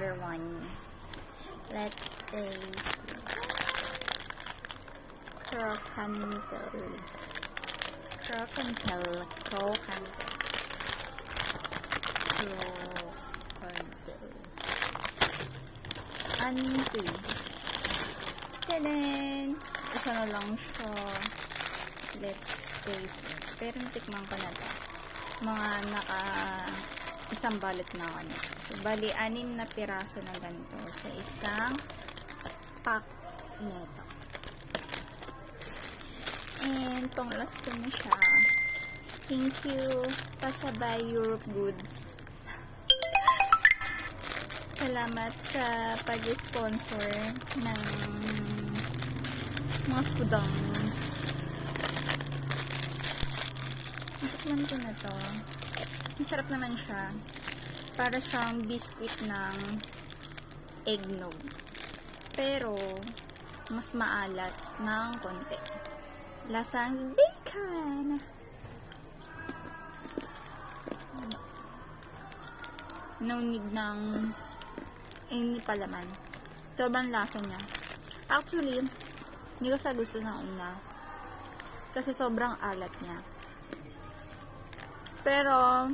another one. Let's taste Crocantel. Crocantel. Anti. Tadaan! Isa na lang siya. Let's taste it. Pero natikman ko na ito. Mga isang balot na ako nito. So, bali, 6 na piraso na ganito sa isang pack nito. And, pang last ko na siya. Thank you, Pasabay Europe Goods. Salamat sa pag-sponsor ng mga foodongs. Natikman ko na to. Masarap naman siya. Para siyang biscuit ng eggnog. Pero, mas maalat ng konti. Lasang bacon! No need ng any palaman. Sobrang lasa niya. Actually, hindi ko sa gusto ng una. Kasi sobrang alat niya. Pero,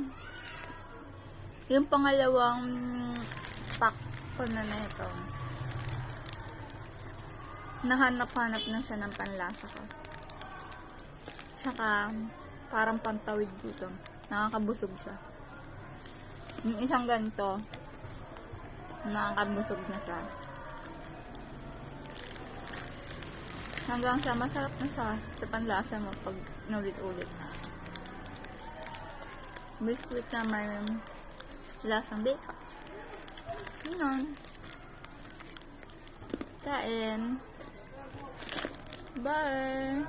yung pangalawang pack ko na ito, nahanap-hanap na siya ng panlasa ko. Saka, parang pantawid dito. Nakakabusog siya. Yung isang ganito, nakakabusog na siya. Hanggang siya, masarap na siya sa panlasa mo pag nulit-ulit na. Biscuit na may lasang bacon. Yun. Kain. Bye!